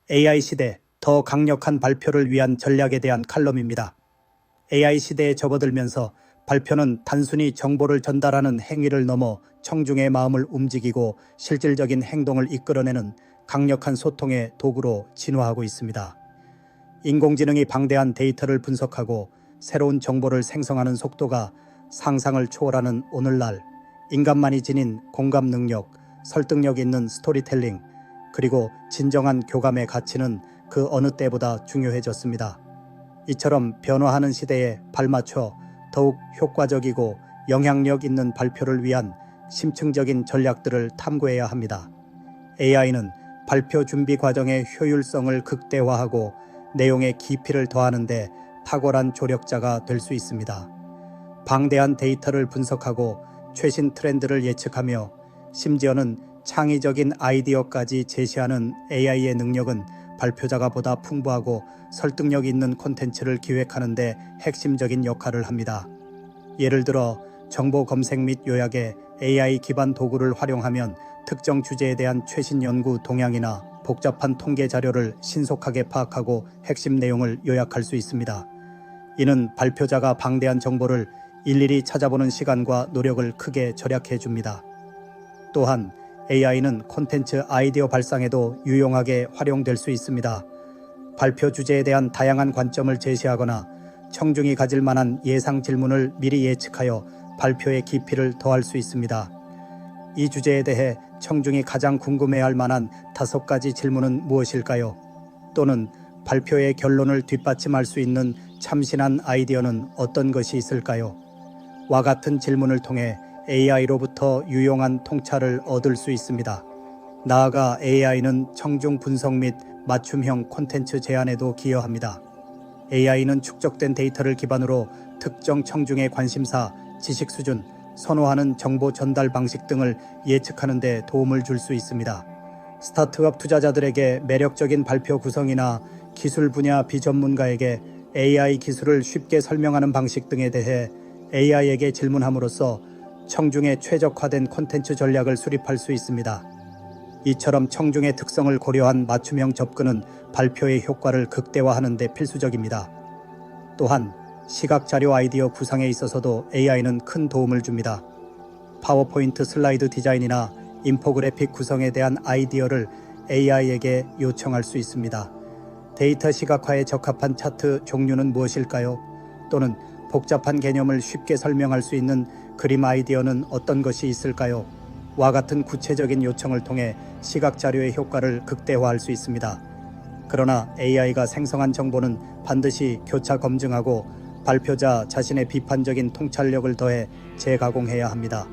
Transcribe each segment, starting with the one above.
AI 시대 더 강력한 발표를 위한 전략에 대한 칼럼입니다. AI 시대에 접어들면서 발표는 단순히 정보를 전달하는 행위를 넘어 청중의 마음을 움직이고 실질적인 행동을 이끌어내는 강력한 소통의 도구로 진화하고 있습니다. 인공지능이 방대한 데이터를 분석하고 새로운 정보를 생성하는 속도가 상상을 초월하는 오늘날, 인간만이 지닌 공감 능력, 설득력 있는 스토리텔링, 그리고 진정한 교감의 가치는 그 어느 때보다 중요해졌습니다. 이처럼 변화하는 시대에 발맞춰 더욱 효과적이고 영향력 있는 발표를 위한 심층적인 전략들을 탐구해야 합니다. AI는 발표 준비 과정의 효율성을 극대화하고 내용의 깊이를 더하는데 탁월한 조력자가 될 수 있습니다. 방대한 데이터를 분석하고 최신 트렌드를 예측하며 심지어는 창의적인 아이디어까지 제시하는 AI의 능력은 발표자가 보다 풍부하고 설득력 있는 콘텐츠를 기획하는 데 핵심적인 역할을 합니다. 예를 들어 정보 검색 및 요약에 AI 기반 도구를 활용하면 특정 주제에 대한 최신 연구 동향이나 복잡한 통계 자료를 신속하게 파악하고 핵심 내용을 요약할 수 있습니다. 이는 발표자가 방대한 정보를 일일이 찾아보는 시간과 노력을 크게 절약해 줍니다. 또한 AI는 콘텐츠 아이디어 발상에도 유용하게 활용될 수 있습니다. 발표 주제에 대한 다양한 관점을 제시하거나 청중이 가질 만한 예상 질문을 미리 예측하여 발표의 깊이를 더할 수 있습니다. 이 주제에 대해 청중이 가장 궁금해할 만한 5가지 질문은 무엇일까요? 또는 발표의 결론을 뒷받침할 수 있는 참신한 아이디어는 어떤 것이 있을까요? 와 같은 질문을 통해 AI로부터 유용한 통찰을 얻을 수 있습니다. 나아가 AI는 청중 분석 및 맞춤형 콘텐츠 제안에도 기여합니다. AI는 축적된 데이터를 기반으로 특정 청중의 관심사, 지식 수준, 선호하는 정보 전달 방식 등을 예측하는 데 도움을 줄 수 있습니다. 스타트업 투자자들에게 매력적인 발표 구성이나 기술 분야 비전문가에게 AI 기술을 쉽게 설명하는 방식 등에 대해 AI에게 질문함으로써 청중에 최적화된 콘텐츠 전략을 수립할 수 있습니다. 이처럼 청중의 특성을 고려한 맞춤형 접근은 발표의 효과를 극대화하는 데 필수적입니다. 또한 시각 자료 아이디어 구상에 있어서도 AI는 큰 도움을 줍니다. 파워포인트 슬라이드 디자인이나 인포그래픽 구성에 대한 아이디어를 AI에게 요청할 수 있습니다. 데이터 시각화에 적합한 차트 종류는 무엇일까요? 또는 복잡한 개념을 쉽게 설명할 수 있는 그림 아이디어는 어떤 것이 있을까요? 와 같은 구체적인 요청을 통해 시각 자료의 효과를 극대화할 수 있습니다. 그러나 AI가 생성한 정보는 반드시 교차 검증하고 발표자 자신의 비판적인 통찰력을 더해 재가공해야 합니다.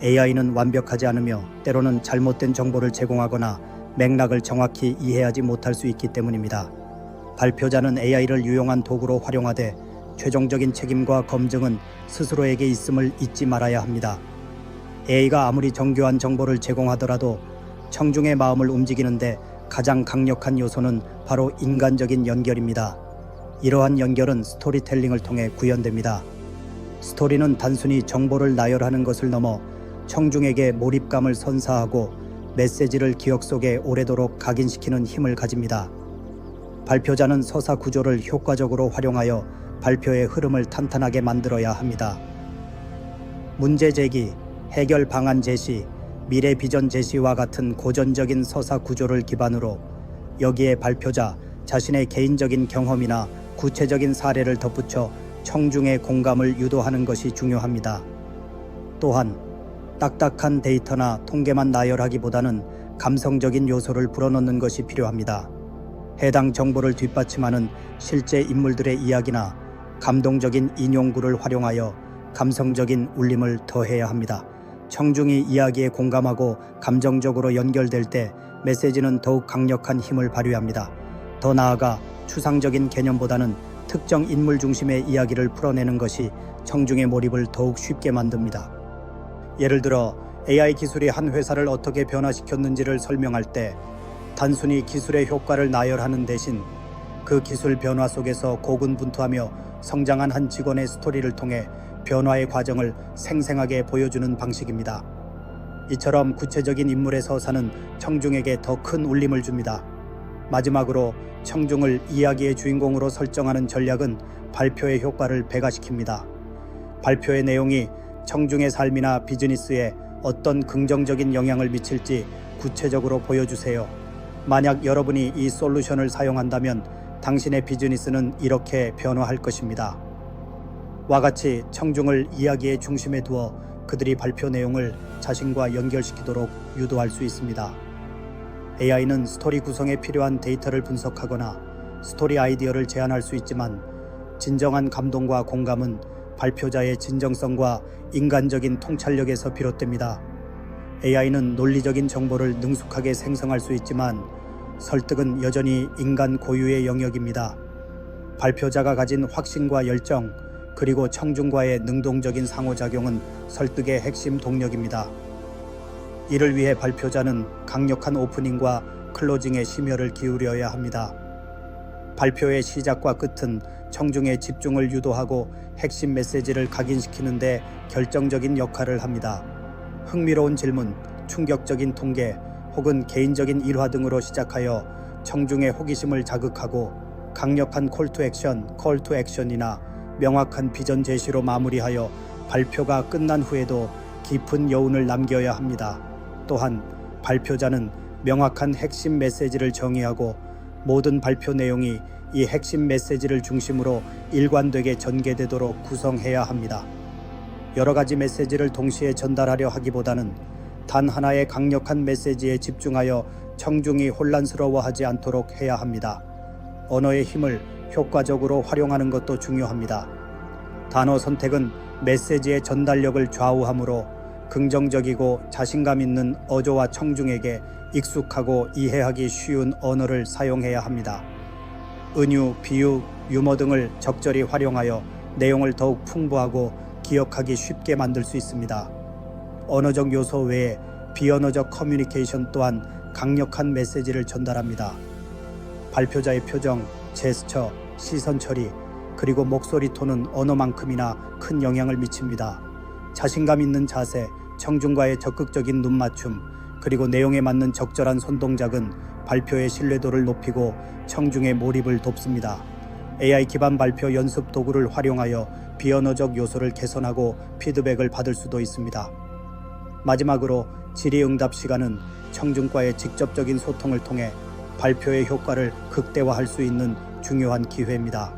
AI는 완벽하지 않으며 때로는 잘못된 정보를 제공하거나 맥락을 정확히 이해하지 못할 수 있기 때문입니다. 발표자는 AI를 유용한 도구로 활용하되 최종적인 책임과 검증은 스스로에게 있음을 잊지 말아야 합니다. AI가 아무리 정교한 정보를 제공하더라도 청중의 마음을 움직이는데 가장 강력한 요소는 바로 인간적인 연결입니다. 이러한 연결은 스토리텔링을 통해 구현됩니다. 스토리는 단순히 정보를 나열하는 것을 넘어 청중에게 몰입감을 선사하고 메시지를 기억 속에 오래도록 각인시키는 힘을 가집니다. 발표자는 서사 구조를 효과적으로 활용하여 발표의 흐름을 탄탄하게 만들어야 합니다. 문제 제기, 해결 방안 제시, 미래 비전 제시와 같은 고전적인 서사 구조를 기반으로 여기에 발표자 자신의 개인적인 경험이나 구체적인 사례를 덧붙여 청중의 공감을 유도하는 것이 중요합니다. 또한 딱딱한 데이터나 통계만 나열하기보다는 감성적인 요소를 불어넣는 것이 필요합니다. 해당 정보를 뒷받침하는 실제 인물들의 이야기나 감동적인 인용구를 활용하여 감성적인 울림을 더해야 합니다. 청중이 이야기에 공감하고 감정적으로 연결될 때 메시지는 더욱 강력한 힘을 발휘합니다. 더 나아가 추상적인 개념보다는 특정 인물 중심의 이야기를 풀어내는 것이 청중의 몰입을 더욱 쉽게 만듭니다. 예를 들어 AI 기술이 한 회사를 어떻게 변화시켰는지를 설명할 때 단순히 기술의 효과를 나열하는 대신 그 기술 변화 속에서 고군분투하며 성장한 한 직원의 스토리를 통해 변화의 과정을 생생하게 보여주는 방식입니다. 이처럼 구체적인 인물의 서사는 청중에게 더 큰 울림을 줍니다. 마지막으로 청중을 이야기의 주인공으로 설정하는 전략은 발표의 효과를 배가시킵니다. 발표의 내용이 청중의 삶이나 비즈니스에 어떤 긍정적인 영향을 미칠지 구체적으로 보여주세요. 만약 여러분이 이 솔루션을 사용한다면 당신의 비즈니스는 이렇게 변화할 것입니다. 와 같이 청중을 이야기의 중심에 두어 그들이 발표 내용을 자신과 연결시키도록 유도할 수 있습니다. AI는 스토리 구성에 필요한 데이터를 분석하거나 스토리 아이디어를 제안할 수 있지만 진정한 감동과 공감은 발표자의 진정성과 인간적인 통찰력에서 비롯됩니다. AI는 논리적인 정보를 능숙하게 생성할 수 있지만 설득은 여전히 인간 고유의 영역입니다. 발표자가 가진 확신과 열정, 그리고 청중과의 능동적인 상호작용은 설득의 핵심 동력입니다. 이를 위해 발표자는 강력한 오프닝과 클로징에 심혈을 기울여야 합니다. 발표의 시작과 끝은 청중의 집중을 유도하고 핵심 메시지를 각인시키는 데 결정적인 역할을 합니다. 흥미로운 질문, 충격적인 통계, 혹은 개인적인 일화 등으로 시작하여 청중의 호기심을 자극하고 강력한 콜 투 액션이나 명확한 비전 제시로 마무리하여 발표가 끝난 후에도 깊은 여운을 남겨야 합니다. 또한 발표자는 명확한 핵심 메시지를 정의하고 모든 발표 내용이 이 핵심 메시지를 중심으로 일관되게 전개되도록 구성해야 합니다. 여러 가지 메시지를 동시에 전달하려 하기보다는 단 하나의 강력한 메시지에 집중하여 청중이 혼란스러워하지 않도록 해야 합니다. 언어의 힘을 효과적으로 활용하는 것도 중요합니다. 단어 선택은 메시지의 전달력을 좌우하므로 긍정적이고 자신감 있는 어조와 청중에게 익숙하고 이해하기 쉬운 언어를 사용해야 합니다. 은유, 비유, 유머 등을 적절히 활용하여 내용을 더욱 풍부하고 기억하기 쉽게 만들 수 있습니다. 언어적 요소 외에 비언어적 커뮤니케이션 또한 강력한 메시지를 전달합니다. 발표자의 표정, 제스처, 시선 처리, 그리고 목소리 톤은 언어만큼이나 큰 영향을 미칩니다. 자신감 있는 자세, 청중과의 적극적인 눈 맞춤, 그리고 내용에 맞는 적절한 손동작은 발표의 신뢰도를 높이고 청중의 몰입을 돕습니다. AI 기반 발표 연습 도구를 활용하여 비언어적 요소를 개선하고 피드백을 받을 수도 있습니다. 마지막으로 질의응답 시간은 청중과의 직접적인 소통을 통해 발표의 효과를 극대화할 수 있는 중요한 기회입니다.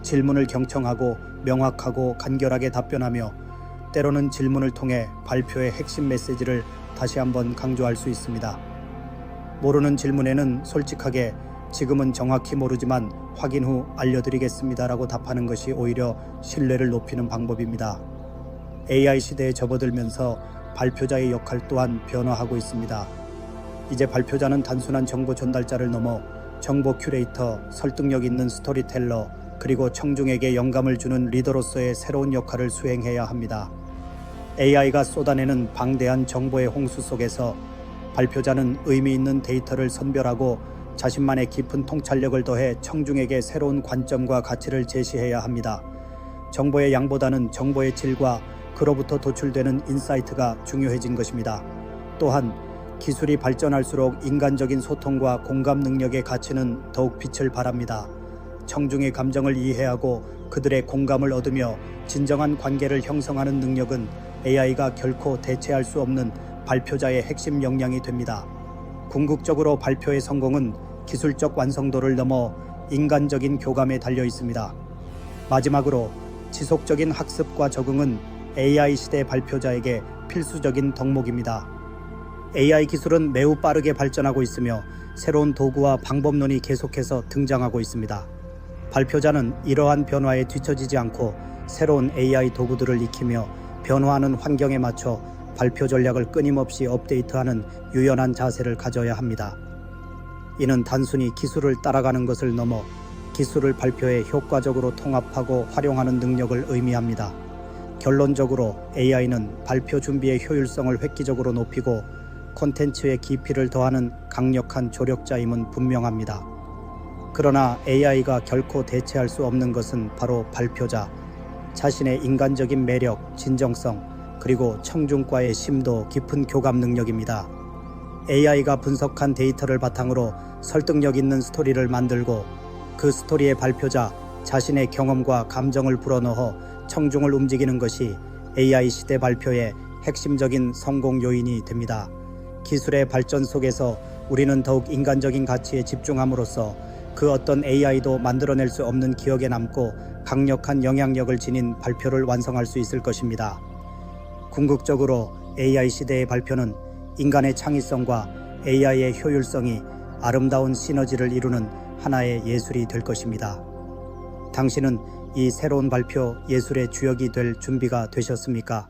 질문을 경청하고 명확하고 간결하게 답변하며 때로는 질문을 통해 발표의 핵심 메시지를 다시 한번 강조할 수 있습니다. 모르는 질문에는 솔직하게 지금은 정확히 모르지만 확인 후 알려드리겠습니다라고 답하는 것이 오히려 신뢰를 높이는 방법입니다. AI 시대에 접어들면서 발표자의 역할 또한 변화하고 있습니다. 이제 발표자는 단순한 정보 전달자를 넘어 정보 큐레이터, 설득력 있는 스토리텔러, 그리고 청중에게 영감을 주는 리더로서의 새로운 역할을 수행해야 합니다. AI가 쏟아내는 방대한 정보의 홍수 속에서 발표자는 의미 있는 데이터를 선별하고 자신만의 깊은 통찰력을 더해 청중에게 새로운 관점과 가치를 제시해야 합니다. 정보의 양보다는 정보의 질과 그로부터 도출되는 인사이트가 중요해진 것입니다. 또한 기술이 발전할수록 인간적인 소통과 공감 능력의 가치는 더욱 빛을 발합니다. 청중의 감정을 이해하고 그들의 공감을 얻으며 진정한 관계를 형성하는 능력은 AI가 결코 대체할 수 없는 발표자의 핵심 역량이 됩니다. 궁극적으로 발표의 성공은 기술적 완성도를 넘어 인간적인 교감에 달려 있습니다. 마지막으로 지속적인 학습과 적응은 AI 시대 발표자에게 필수적인 덕목입니다. AI 기술은 매우 빠르게 발전하고 있으며 새로운 도구와 방법론이 계속해서 등장하고 있습니다. 발표자는 이러한 변화에 뒤처지지 않고 새로운 AI 도구들을 익히며 변화하는 환경에 맞춰 발표 전략을 끊임없이 업데이트하는 유연한 자세를 가져야 합니다. 이는 단순히 기술을 따라가는 것을 넘어 기술을 발표에 효과적으로 통합하고 활용하는 능력을 의미합니다. 결론적으로 AI는 발표 준비의 효율성을 획기적으로 높이고 콘텐츠의 깊이를 더하는 강력한 조력자임은 분명합니다. 그러나 AI가 결코 대체할 수 없는 것은 바로 발표자 자신의 인간적인 매력, 진정성, 그리고 청중과의 심도 깊은 교감 능력입니다. AI가 분석한 데이터를 바탕으로 설득력 있는 스토리를 만들고 그 스토리의 발표자 자신의 경험과 감정을 불어넣어 청중을 움직이는 것이 AI 시대 발표의 핵심적인 성공 요인이 됩니다. 기술의 발전 속에서 우리는 더욱 인간적인 가치에 집중함으로써 그 어떤 AI도 만들어낼 수 없는 기억에 남고 강력한 영향력을 지닌 발표를 완성할 수 있을 것입니다. 궁극적으로 AI 시대의 발표는 인간의 창의성과 AI의 효율성이 아름다운 시너지를 이루는 하나의 예술이 될 것입니다. 당신은 이 새로운 발표 예술의 주역이 될 준비가 되셨습니까?